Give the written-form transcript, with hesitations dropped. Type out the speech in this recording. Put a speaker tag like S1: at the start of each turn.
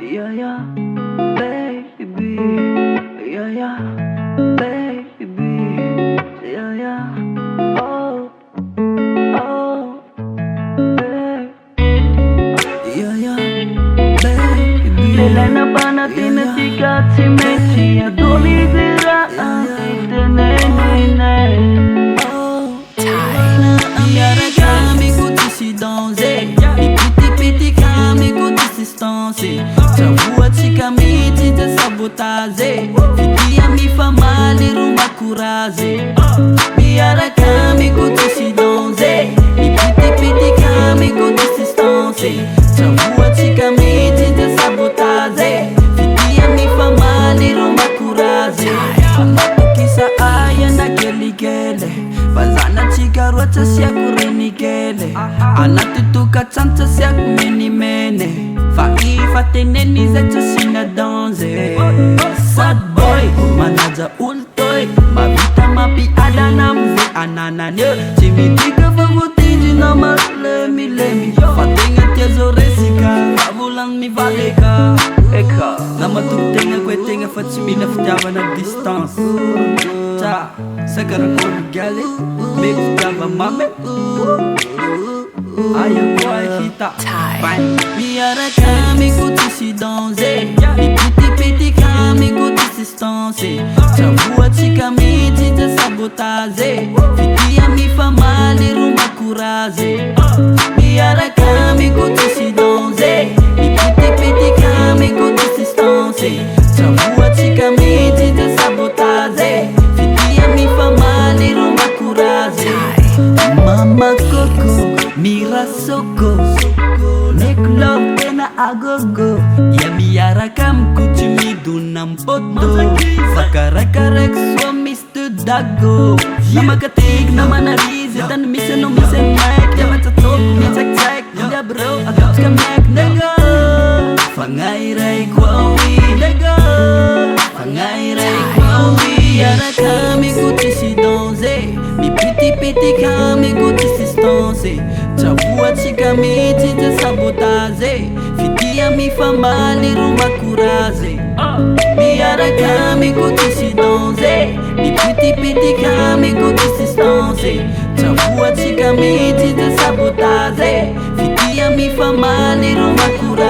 S1: Yeah, yeah, baby. Yeah, yeah, baby. Yeah, yeah. Oh, oh, baby. Yeah, yeah, baby. Kailan na ba natin nasikat si Messi at tumitira ang itinenene?
S2: Chagua chikamiti cha sabotaze Fikia mifamali rumba kuraze Biara kami kutisi donze Nipiti piti kami kutisi stonse Chagua chikamiti cha sabotaze Fikia mifamali rumba kuraze Kisa aya na kelikele Bazana chikarwa cha siya kurenikele Anatutuka chanta siya kumenimene Fateneni zetu sina donze Sad boy, manaja ultoy Mabita mapiada na mze anananyo Chimitika fagutinji na lemi Fatinga tezo resika Kavulang mi valeka Eka Nama tuktenga kwetenga fatsimina fitava na distance Cha, sagara koni gale Big fitava mame Ayah boy kita Biara kami kutisi donze Nipiti piti kami kutisi stonse Chagua chikamiti cha sabotaze Fikia mifamali rumba kuraze Biara kami kutisi donze Nipiti piti kami kutisi stonse Chagua chikamiti cha sabotaze Fikia mifamali rumba kuraze Mama Coco Mira soko Nek love tena agogo Ya miara kam kuchumi dunam poto Sakarak swa Mr. Dago Nama katig nama narize Dan mise no mise mic Ya matatok mi cek Ya bro agak ska mek nega Fangairai kwawi nega Fangairai kwawi Yara kami kutisi donze Mi piti piti kami kutisi stonse Chagua chikamiti cha sabotaze Fikia mifamali rumba kuraze Biara kami kutisi donze Mi piti piti kami kutisi stonse Chagua chikamiti cha sabotaze Fikia mifamali rumba kuraze